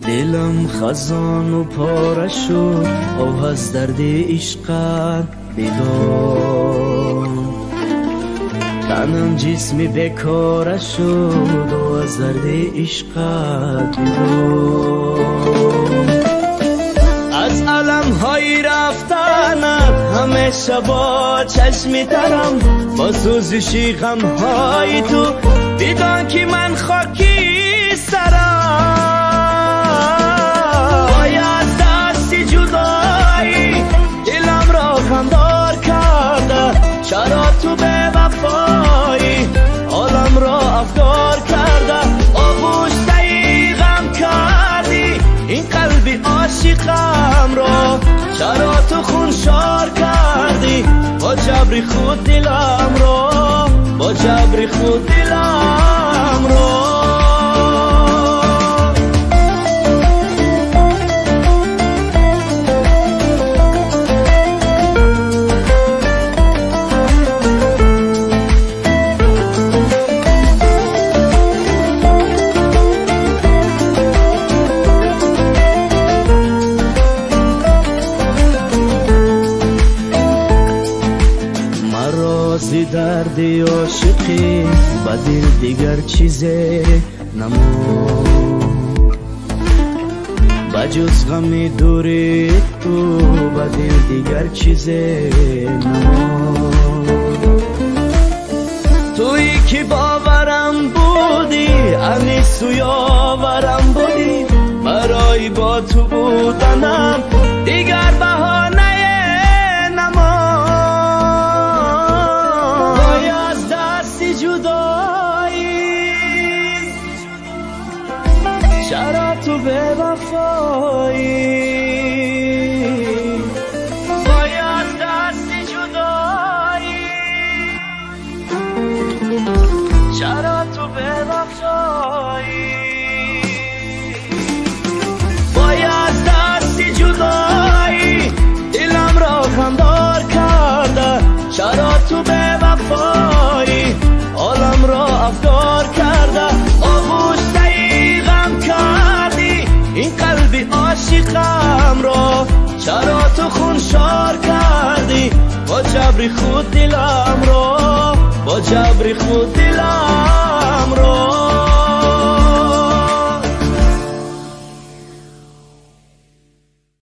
دلم خزان و پاره شد آه از درد عشقت بدان تنم جسمی بیکاره شد آه از درد عشقت بدان از علم های رفتنت همیشه با چشمی ترم با سوزشی غم های تو بدان که من خاکی سرم باید دستی جدایی دلم را خمدار کرده چرا تو به وفایی عالم را افگار کرده آغوشته ای غم کردی این قلبی عاشقم را چرا تو خونشار کردی با جبری خود دلم را با جبری خود دلم را درد عاشقی با دل دیگر چیزی نمود بجز غم دوری تو با دل دیگر چیزی نمود تویی که باورم بودی انیس و یاورم بودی برای با تو بودنم دیگر بهانه چرا تو به وفایی باید دستی جدایی چرا تو به وفایی باید دستی جدایی دلم را خمدار کرده چرا تو به وفایی عالم را افگار کرده آغوشته این قلبی عاشقم را چرا تو خونشار کردی با جبری خود دلم را با جبری خود دلم